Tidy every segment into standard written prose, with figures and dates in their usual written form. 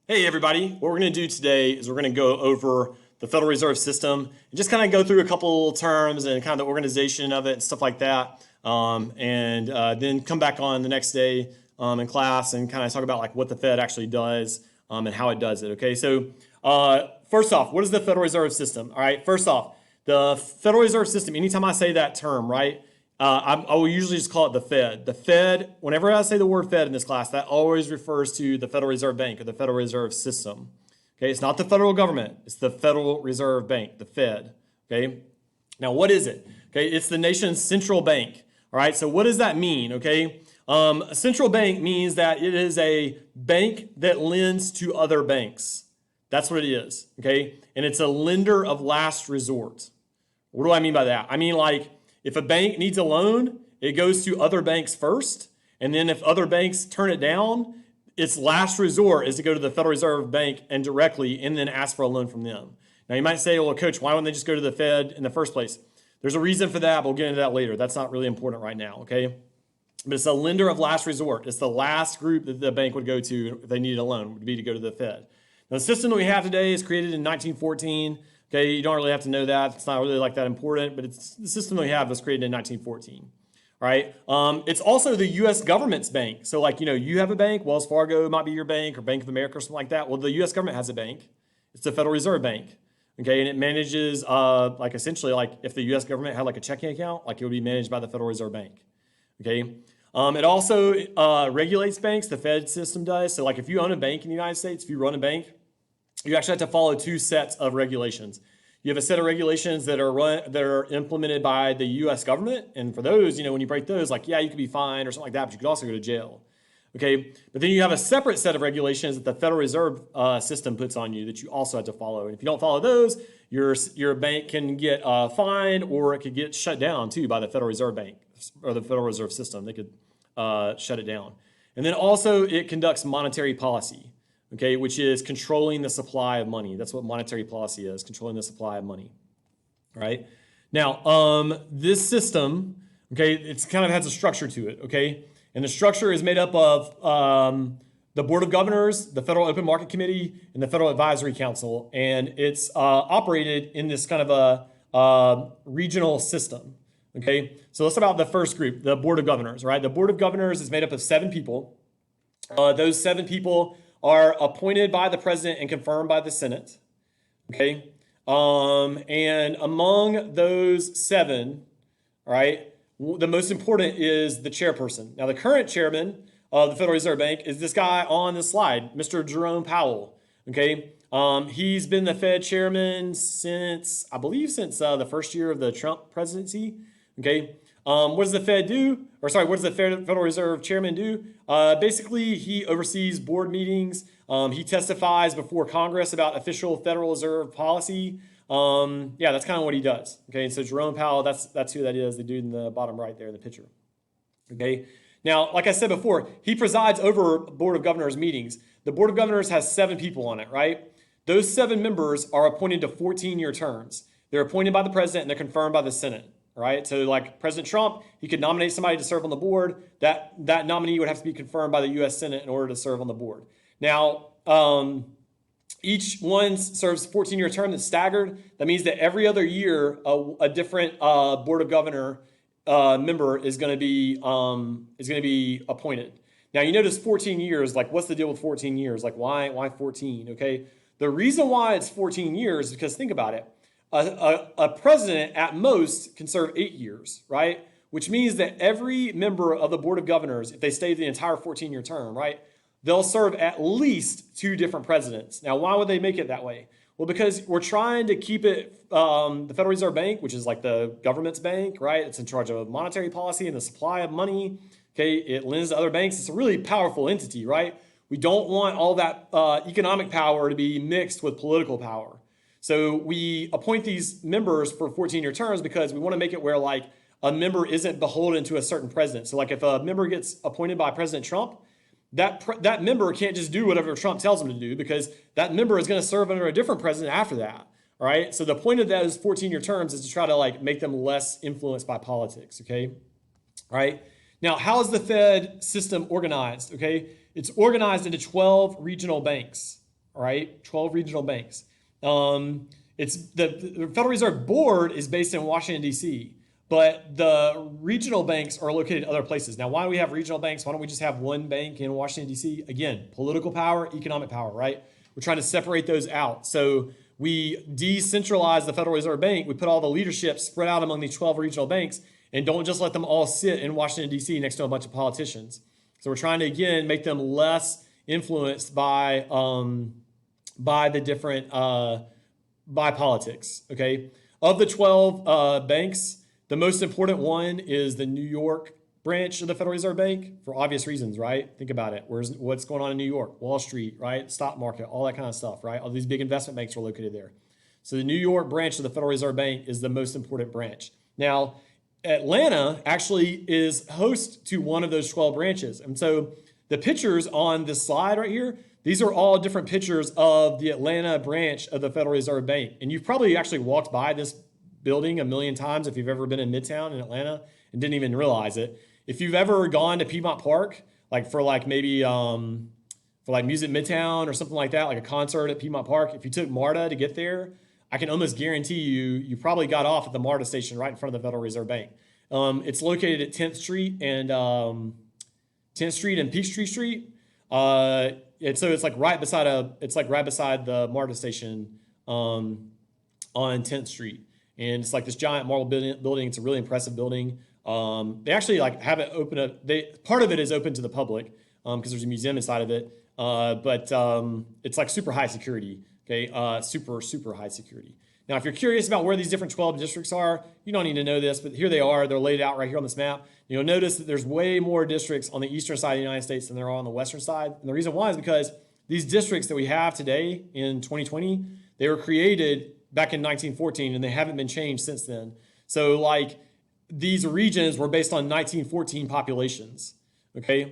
Hey everybody, what we're going to do today is we're going to go over the Federal Reserve System and just kind of go through a couple terms and kind of the organization of it and stuff like that. Then come back on the next day in class and kind of talk about like what the Fed actually does and how it does it. Okay, so first off, what is the Federal Reserve System? All right, first off, the Federal Reserve System, anytime I say that term, right, I will usually just call it the Fed. The Fed, whenever I say the word Fed in this class, that always refers to the Federal Reserve Bank or the Federal Reserve System. Okay, it's not the federal government. It's the Federal Reserve Bank, the Fed. Okay, now what is it? Okay, it's the nation's central bank. All right, so what does that mean? Okay, a central bank means that it is a bank that lends to other banks. That's what it is. Okay, and it's a lender of last resort. What do I mean by that? I mean like, if a bank needs a loan, it goes to other banks first. And then if other banks turn it down, its last resort is to go to the Federal Reserve Bank and directly and then ask for a loan from them. Now you might say, well, coach, why wouldn't they just go to the Fed in the first place? There's a reason for that, but we'll get into that later. That's not really important right now, okay? But it's a lender of last resort. It's the last group that the bank would go to if they needed a loan, would be to go to the Fed. Now the system that we have today is created in 1914. Okay, you don't really have to know that. It's not really like that important, but it's the system that we have was created in 1914. All right. It's also the U.S. government's bank. So like, you have a bank, Wells Fargo might be your bank or Bank of America or something like that. Well, the U.S. government has a bank. It's the Federal Reserve Bank. Okay, and it manages like essentially like if the U.S. government had like a checking account, like it would be managed by the Federal Reserve Bank. Okay. It also regulates banks. The Fed system does. So like if you own a bank in the United States, if you run a bank, you actually have to follow two sets of regulations. You have a set of regulations that are implemented by the U.S. government, and for those, when you break those, like you could be fined or something like that, but you could also go to jail. Okay, but then you have a separate set of regulations that the Federal Reserve System puts on you that you also have to follow. And if you don't follow those, your bank can get fined or it could get shut down too by the Federal Reserve Bank or the Federal Reserve System. They could shut it down. And then also it conducts monetary policy. Okay, which is controlling the supply of money. That's what monetary policy is, controlling the supply of money. All right. Now, this system, okay, it's kind of has a structure to it. Okay, and the structure is made up of the Board of Governors, the Federal Open Market Committee, and the Federal Advisory Council, and it's operated in this kind of a regional system. Okay, so let's talk about the first group, the Board of Governors. Right, the Board of Governors is made up of 7 people. Those 7 people are appointed by the president and confirmed by the Senate. Okay. And among those 7, all right, the most important is the chairperson. Now, the current chairman of the Federal Reserve Bank is this guy on the slide, Mr. Jerome Powell. Okay. He's been the Fed chairman since the first year of the Trump presidency. Okay. What does the Fed do? What does the Federal Reserve Chairman do? Basically, he oversees board meetings. He testifies before Congress about official Federal Reserve policy. That's kind of what he does. Okay, and so Jerome Powell, that's who that is, the dude in the bottom right there in the picture. Okay, now, like I said before, he presides over Board of Governors meetings. The Board of Governors has 7 people on it, right? Those 7 members are appointed to 14-year terms. They're appointed by the president and they're confirmed by the Senate. Right, so like President Trump, he could nominate somebody to serve on the board. That nominee would have to be confirmed by the U.S. Senate in order to serve on the board. Now, each one serves a 14-year term that's staggered. That means that every other year, a different Board of Governor member is going to be appointed. Now, you notice 14 years. Like, what's the deal with 14 years? Like, why 14? Okay, the reason why it's 14 years is because think about it. A president at most can serve 8 years, right? Which means that every member of the Board of Governors, if they stay the entire 14-year term, right, they'll serve at least 2 different presidents. Now, why would they make it that way? Well, because we're trying to keep it, the Federal Reserve Bank, which is like the government's bank, right? It's in charge of monetary policy and the supply of money. Okay, it lends to other banks. It's a really powerful entity, right? We don't want all that economic power to be mixed with political power. So we appoint these members for 14-year terms because we want to make it where like a member isn't beholden to a certain president. So like if a member gets appointed by President Trump, that member can't just do whatever Trump tells him to do because that member is going to serve under a different president after that. All right. So the point of those 14-year terms is to try to like make them less influenced by politics. Okay. All right. Now, how is the Fed system organized? Okay. It's organized into 12 regional banks. all right? 12 regional banks. It's the Federal Reserve Board is based in Washington, D.C., but the regional banks are located other places. Now, why do we have regional banks? Why don't we just have one bank in Washington, D.C.? Again, political power, economic power, right? We're trying to separate those out. So we decentralize the Federal Reserve Bank. We put all the leadership spread out among these 12 regional banks and don't just let them all sit in Washington, D.C. next to a bunch of politicians. So we're trying to, again, make them less influenced by the different, by politics, okay? Of the 12 banks, the most important one is the New York branch of the Federal Reserve Bank for obvious reasons, right? Think about it. What's going on in New York? Wall Street, right? Stock market, all that kind of stuff, right? All these big investment banks are located there. So the New York branch of the Federal Reserve Bank is the most important branch. Now, Atlanta actually is host to one of those 12 branches. And so the pictures on this slide right here, these are all different pictures of the Atlanta branch of the Federal Reserve Bank. And you've probably actually walked by this building a million times if you've ever been in Midtown in Atlanta and didn't even realize it. If you've ever gone to Piedmont Park, like for like maybe for like Music Midtown or something like that, like a concert at Piedmont Park, if you took MARTA to get there, I can almost guarantee you probably got off at the MARTA station right in front of the Federal Reserve Bank. It's located at 10th Street and 10th Street and Peachtree Street. And so it's like right beside the MARTA station on 10th Street. And it's like this giant marble building. It's a really impressive building. They actually like have it open up. Part of it is open to the public because there's a museum inside of it. But it's like super high security. Okay, super high security. Now, if you're curious about where these different 12 districts are, you don't need to know this, but here they are. They're laid out right here on this map. You'll notice that there's way more districts on the eastern side of the United States than there are on the western side. And the reason why is because these districts that we have today in 2020, they were created back in 1914 and they haven't been changed since then. So like these regions were based on 1914 populations, okay?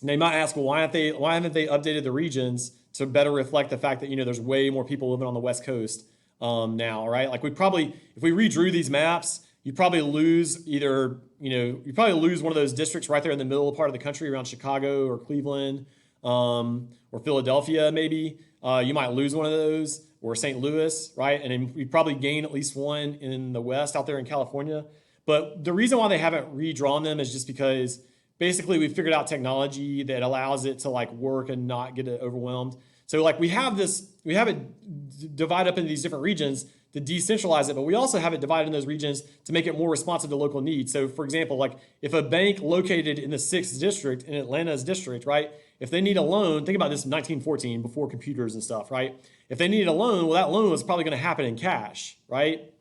And they might ask, well, why haven't they updated the regions to better reflect the fact that, there's way more people living on the West Coast now, right? Like if we redrew these maps, you'd probably lose you'd probably lose one of those districts right there in the middle part of the country around Chicago or Cleveland or Philadelphia maybe. You might lose one of those or St. Louis, right? And then you'd probably gain at least one in the West out there in California. But the reason why they haven't redrawn them is just because basically we figured out technology that allows it to like work and not get it overwhelmed. So like we have it divided up into these different regions to decentralize it, but we also have it divided in those regions to make it more responsive to local needs. So for example, like if a bank located in the 6th district in Atlanta's district, right? If they need a loan, think about this in 1914 before computers and stuff, right? If they needed a loan, well, that loan was probably going to happen in cash, right?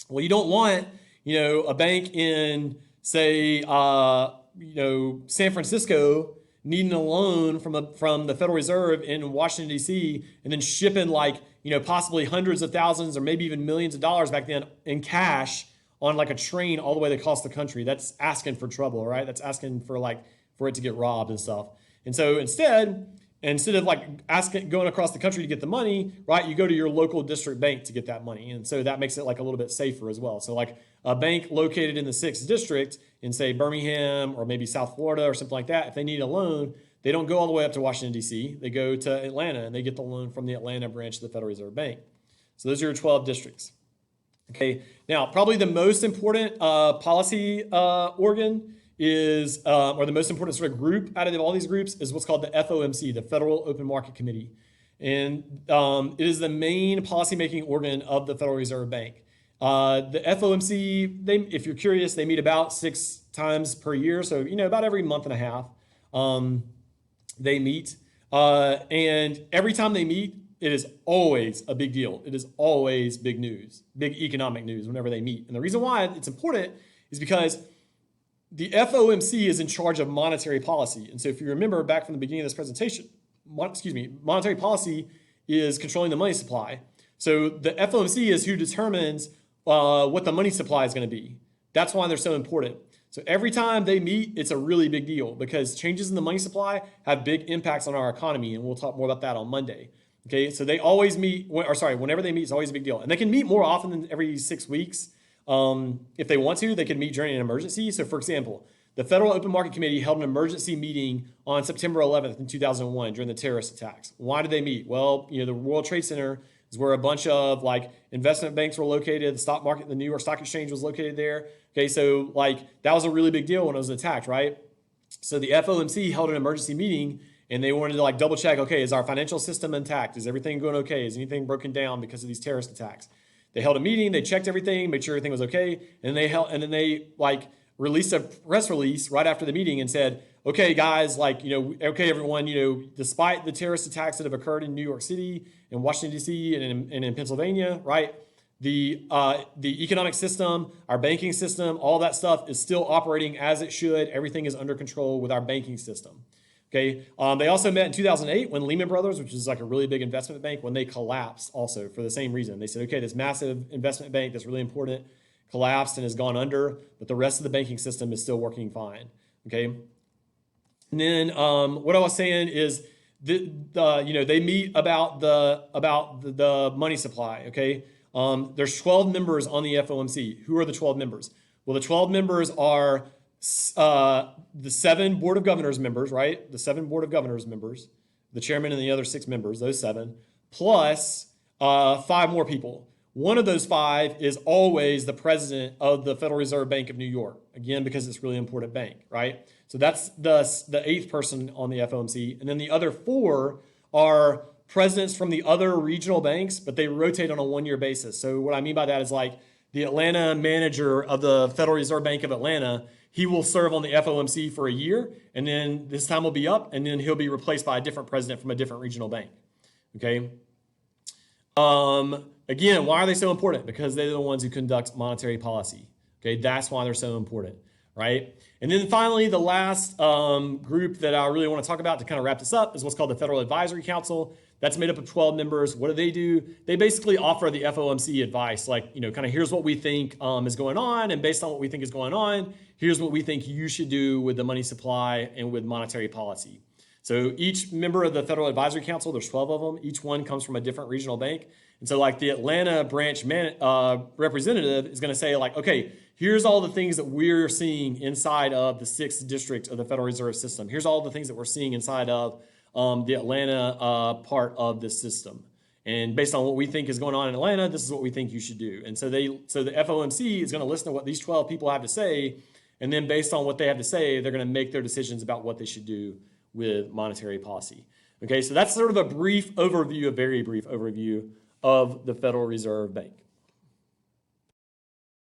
Well, you don't want, a bank in say, San Francisco needing a loan from the Federal Reserve in Washington, D.C., and then shipping like, possibly hundreds of thousands or maybe even millions of dollars back then in cash on like a train all the way across the country. That's asking for trouble, right? That's asking for it to get robbed and stuff. And so instead of like going across the country to get the money, right, you go to your local district bank to get that money. And so that makes it like a little bit safer as well. So like a bank located in the 6th district in say Birmingham or maybe South Florida or something like that, if they need a loan, they don't go all the way up to Washington, D.C. They go to Atlanta and they get the loan from the Atlanta branch of the Federal Reserve Bank. So those are your 12 districts. Okay, now probably the most important policy organ is, or the most important sort of group out of all these groups is what's called the FOMC, the Federal Open Market Committee. And it is the main policymaking organ of the Federal Reserve Bank. The FOMC, if you're curious, they meet about 6 times per year. So, about every month and a half they meet. And every time they meet, it is always a big deal. It is always big news, big economic news whenever they meet. And the reason why it's important is because the FOMC is in charge of monetary policy. And so if you remember back from the beginning of this presentation, monetary policy is controlling the money supply. So the FOMC is who determines what the money supply is going to be. That's why they're so important. So every time they meet, it's a really big deal because changes in the money supply have big impacts on our economy. And we'll talk more about that on Monday. Okay, so they always meet, whenever they meet, it's always a big deal. And they can meet more often than every 6 weeks. If they want to, they can meet during an emergency. So for example, The Federal Open Market Committee held an emergency meeting on September 11th in 2001 during the terrorist attacks. Why did they meet? Well, the World Trade Center is where a bunch of investment banks were located. The stock market, the New York Stock Exchange was located there. Okay, so that was a really big deal when it was attacked, right? So the FOMC held an emergency meeting and they wanted to double check, okay, is our financial system intact? Is everything going okay? Is anything broken down because of these terrorist attacks? They held a meeting, they checked everything, made sure everything was okay, and then they released a press release right after the meeting and said, okay, guys, okay, everyone, despite the terrorist attacks that have occurred in New York City, in Washington, D.C., and in Pennsylvania, right? The economic system, our banking system, all that stuff is still operating as it should. Everything is under control with our banking system. Okay. They also met in 2008 when Lehman Brothers, which is a really big investment bank, when they collapsed also for the same reason. They said, okay, this massive investment bank that's really important collapsed and has gone under, but the rest of the banking system is still working fine. Okay. And then what I was saying is they meet about the money supply. Okay. There's 12 members on the FOMC. Who are the 12 members? Well, the 12 members are the 7 Board of Governors members, right? The 7 Board of Governors members, the chairman and the other 6 members, those 7, plus 5 more people. One of those 5 is always the president of the Federal Reserve Bank of New York, again, because it's a really important bank, right? So that's the 8th person on the FOMC. And then the other 4 are presidents from the other regional banks, but they rotate on a 1-year basis. So what I mean by that is the Atlanta manager of the Federal Reserve Bank of Atlanta, he will serve on the FOMC for a year, and then this time will be up, and then he'll be replaced by a different president from a different regional bank. Okay. Again, why are they so important? Because they're the ones who conduct monetary policy. Okay, that's why they're so important, right? And then finally, the last group that I really want to talk about to kind of wrap this up is what's called the Federal Advisory Council. That's made up of 12 members. What do? They basically offer the FOMC advice, kind of here's what we think is going on, and based on what we think is going on, here's what we think you should do with the money supply and with monetary policy. So each member of the Federal Advisory Council, there's 12 of them. Each one comes from a different regional bank. And so the Atlanta branch representative is going to say okay, here's all the things that we're seeing inside of the 6th district of the Federal Reserve System. Here's all the things that we're seeing inside of the Atlanta part of the system. And based on what we think is going on in Atlanta, this is what we think you should do. And so the FOMC is going to listen to what these 12 people have to say. And then based on what they have to say, they're going to make their decisions about what they should do with monetary policy. Okay, so that's sort of a brief overview, a very brief overview of the Federal Reserve Bank.